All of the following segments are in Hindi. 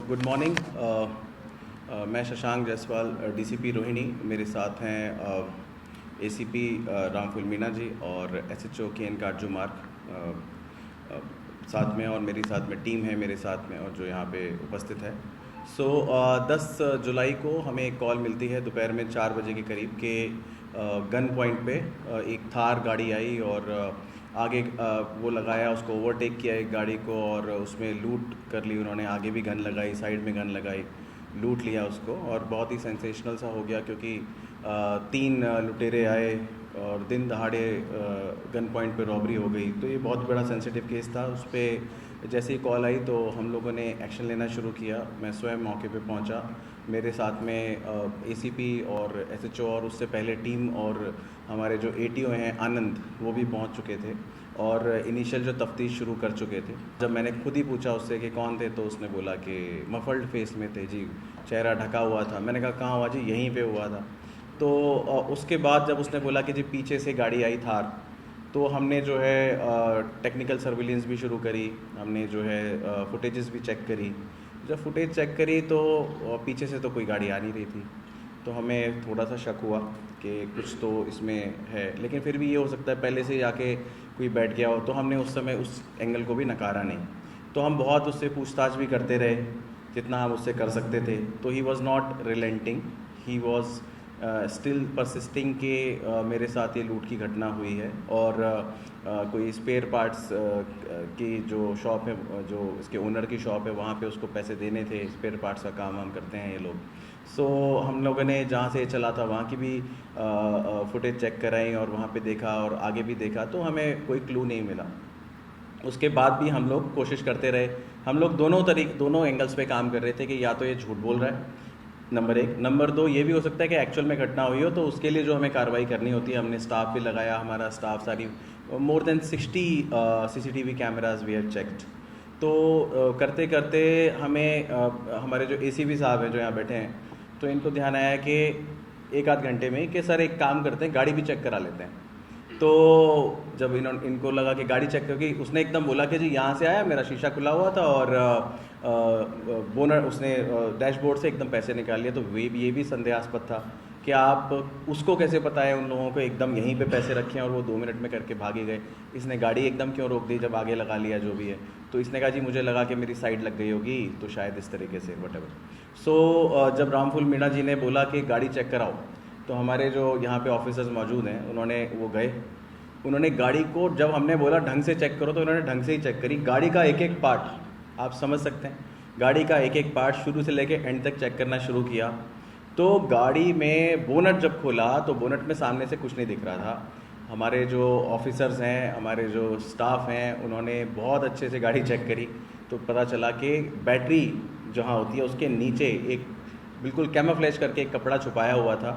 Good morning. मैं शशांक जायसवाल, डीसीपी रोहिणी। मेरे साथ हैं एसीपी रामफुल मीना जी और एसएचओ के काटजू मार्क साथ में, और मेरी साथ में टीम है मेरे साथ में और जो यहाँ पे उपस्थित है। 10 जुलाई को हमें एक कॉल मिलती है दोपहर में 4 बजे के करीब के गन पॉइंट पे एक थार गाड़ी आई और आगे वो लगाया, उसको ओवरटेक किया एक गाड़ी को और उसमें लूट कर ली उन्होंने। आगे भी गन लगाई, साइड में गन लगाई, लूट लिया उसको। और बहुत ही सेंसेशनल सा हो गया क्योंकि 3 लुटेरे आए और दिन दहाड़े गन पॉइंट पे रॉबरी हो गई। तो ये बहुत बड़ा सेंसिटिव केस था। उस पर जैसे ही कॉल आई तो हम लोगों ने एक्शन लेना शुरू किया। मैं स्वयं मौके पे पहुंचा, मेरे साथ में एसीपी और एसएचओ और उससे पहले टीम और हमारे जो एटीओ हैं आनंद, वो भी पहुंच चुके थे और इनिशियल जो तफ्तीश शुरू कर चुके थे। जब मैंने खुद ही पूछा उससे कि कौन थे तो उसने बोला कि मफल्ड फेस में थे जी, चेहरा ढका हुआ था। मैंने कहा कहाँ हुआ जी? यहीं पे हुआ था। तो उसके बाद जब उसने बोला कि जी पीछे से गाड़ी आई थार, तो हमने जो है टेक्निकल सर्विलेंस भी शुरू करी। हमने जो है फुटेजेस भी चेक करी। जब फुटेज चेक करी तो पीछे से तो कोई गाड़ी आ नहीं रही थी, तो हमें थोड़ा सा शक हुआ कि कुछ तो इसमें है। लेकिन फिर भी ये हो सकता है पहले से जाके कोई बैठ गया हो, तो हमने उस समय उस एंगल को भी नकारा नहीं। तो हम बहुत उससे पूछताछ भी करते रहे जितना हम उससे कर सकते थे। तो he was not relenting, he was still persisting कि मेरे साथ ये लूट की घटना हुई है। और कोई स्पेयर पार्ट्स की जो शॉप है, जो इसके ओनर की शॉप है, वहाँ पे उसको पैसे देने थे। स्पेयर पार्ट्स का काम हम करते हैं ये लोग। सो हम लोगों ने जहाँ से चला था वहाँ की भी फुटेज चेक कराई और वहाँ पे देखा और आगे भी देखा, तो हमें कोई क्लू नहीं मिला। उसके बाद भी हम लोग कोशिश करते रहे। हम लोग दोनों एंगल्स पे काम कर रहे थे कि या तो ये झूठ बोल रहा है, नंबर 1। नंबर 2, ये भी हो सकता है कि एक्चुअल में घटना हुई हो, तो उसके लिए जो हमें कार्रवाई करनी होती है। हमने स्टाफ भी लगाया, हमारा स्टाफ सारी more than 60 CCTV cameras we have checked. तो करते करते हमें हमारे जो एसीपी साहब हैं जो यहाँ बैठे हैं, तो इनको ध्यान आया कि 1 आध घंटे में कि सर एक काम करते हैं, गाड़ी भी चेक करा लेते हैं। तो जब इनको लगा कि गाड़ी चेक करके, उसने एकदम बोला कि जी यहाँ से आया, मेरा शीशा खुला हुआ था और बोनर उसने डैशबोर्ड से एकदम पैसे निकाल लिए। तो ये भी संदेहास्पद था कि आप उसको कैसे पता है उन लोगों को एकदम यहीं पे पैसे रखे हैं और वो 2 मिनट में करके भागे गए। इसने गाड़ी एकदम क्यों रोक दी जब आगे लगा लिया जो भी है? तो इसने कहा जी मुझे लगा कि मेरी साइड लग गई होगी, तो शायद इस तरीके से वटेवर। सो जब रामफुल मीणा जी ने बोला कि गाड़ी चेक कराओ, तो हमारे जो यहाँ पे ऑफिसर्स मौजूद हैं उन्होंने वो गए। उन्होंने गाड़ी को, जब हमने बोला ढंग से चेक करो, तो उन्होंने ढंग से ही चेक करी। गाड़ी का एक एक पार्ट आप समझ सकते हैं, गाड़ी का एक एक पार्ट शुरू से लेके एंड तक चेक करना शुरू किया। तो गाड़ी में बोनट जब खोला तो बोनट में सामने से कुछ नहीं दिख रहा था। हमारे जो ऑफिसर्स हैं, हमारे जो स्टाफ हैं, उन्होंने बहुत अच्छे से गाड़ी चेक करी। तो पता चला कि बैटरी जहाँ होती है उसके नीचे एक बिल्कुल कैमोफ्लेज करके एक कपड़ा छुपाया हुआ था,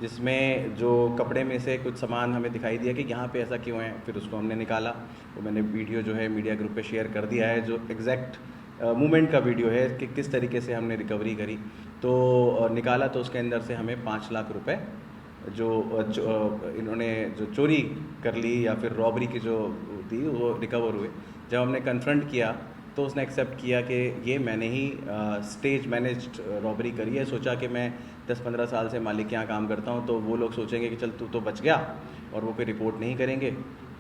जिसमें जो कपड़े में से कुछ सामान हमें दिखाई दिया कि यहाँ पे ऐसा क्यों है। फिर उसको हमने निकाला। वो मैंने वीडियो जो है मीडिया ग्रुप पे शेयर कर दिया है, जो एग्जैक्ट मूवमेंट का वीडियो है कि किस तरीके से हमने रिकवरी करी। तो निकाला तो उसके अंदर से हमें 5 लाख रुपए जो इन्होंने जो चोरी कर ली या फिर रॉबरी की जो थी वो रिकवर हुए। जब हमने कन्फ्रंट किया तो उसने एक्सेप्ट किया कि ये मैंने ही स्टेज मैनेज्ड रॉबरी करी है। सोचा कि मैं 10-15 साल से मालिक के यहाँ काम करता हूँ, तो वो लोग सोचेंगे कि चल तू तो बच गया, और वो फिर रिपोर्ट नहीं करेंगे।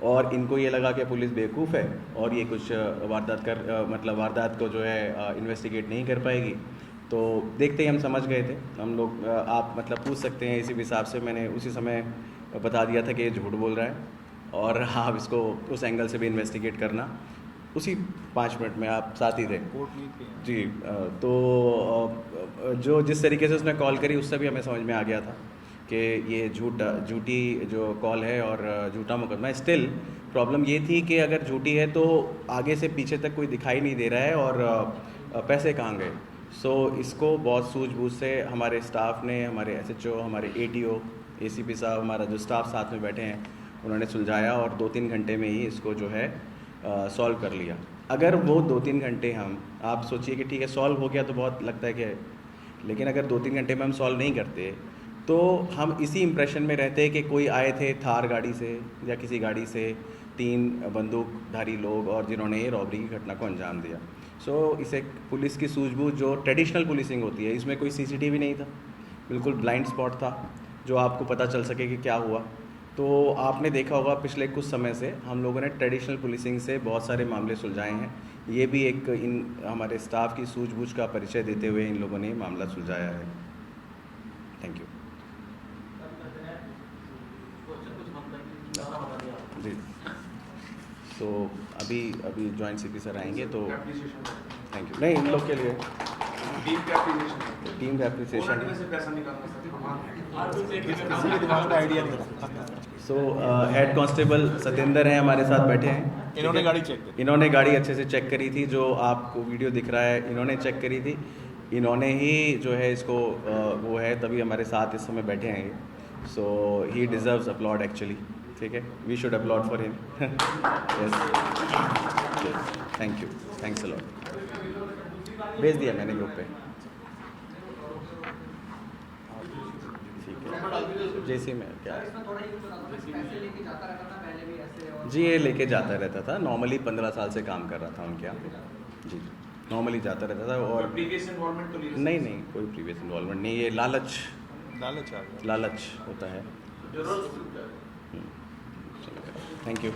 और इनको ये लगा कि पुलिस बेवकूफ़ है और ये कुछ वारदात को जो है इन्वेस्टिगेट नहीं कर पाएगी। तो देखते ही हम समझ गए थे हम लोग। आप पूछ सकते हैं इसी हिसाब से मैंने उसी समय बता दिया था कि ये झूठ बोल रहा है और आप इसको उस एंगल से भी इन्वेस्टिगेट करना। उसी 5 मिनट में आप साथ ही थे जी। तो जो जिस तरीके से उसने कॉल करी उससे भी हमें समझ में आ गया था कि ये झूठी जो कॉल है और झूठा मुकदमा है। स्टिल प्रॉब्लम ये थी कि अगर झूठी है तो आगे से पीछे तक कोई दिखाई नहीं दे रहा है और पैसे कहाँ गए। सो इसको बहुत सूझबूझ से हमारे स्टाफ ने, हमारे एसएचओ, हमारे एटीओ, एसीपी साहब, हमारा जो स्टाफ साथ में बैठे हैं, उन्होंने सुलझाया और 2-3 घंटे में ही इसको जो है सॉल्व कर लिया। अगर वो 2-3 घंटे आप सोचिए कि ठीक है सॉल्व हो गया तो बहुत लगता है कि, लेकिन अगर 2-3 घंटे में हम सॉल्व नहीं करते तो हम इसी इम्प्रेशन में रहते कि कोई आए थे थार गाड़ी से या किसी गाड़ी से 3 बंदूकधारी लोग और जिन्होंने ये रॉबरी की घटना को अंजाम दिया। सो इसे पुलिस की सूझबूझ जो ट्रेडिशनल पुलिसिंग होती है, इसमें कोई सीसीटीवी नहीं था, बिल्कुल ब्लाइंड स्पॉट था जो आपको पता चल सके कि क्या हुआ। तो आपने देखा होगा पिछले कुछ समय से हम लोगों ने ट्रेडिशनल पुलिसिंग से बहुत सारे मामले सुलझाए हैं। ये भी एक इन हमारे स्टाफ की सूझबूझ का परिचय देते हुए इन लोगों ने मामला सुलझाया है। थैंक यू जी। तो अभी जॉइंट सीपी सर आएंगे तो थैंक यू। नहीं, इन लोग के लिए टीम का appreciation. So head constable Satyendra हैं हमारे साथ बैठे हैं। इन्होंने गाड़ी चेक की। इन्होंने गाड़ी अच्छे से चेक करी थी, जो आपको वीडियो दिख रहा है इन्होंने चेक करी थी। इन्होंने ही जो है इसको वो है, तभी हमारे साथ इस समय बैठे हैं ये। So he deserves upload actually. ठीक है, we should upload for him. Yes, thank you, thanks a lot. भेज दिया मैंने ग्रुप पे। ठीक है, जेसी में क्या है जी, ये लेके जाता रहता था नॉर्मली, 15 साल से काम कर रहा था उनके यहाँ जी। नॉर्मली जाता रहता था। और प्रीवियस इन्वॉल्वमेंट तो नहीं, कोई प्रीवियस इन्वॉल्वमेंट नहीं। ये लालच लालच आ गया। लालच होता है। Thank you.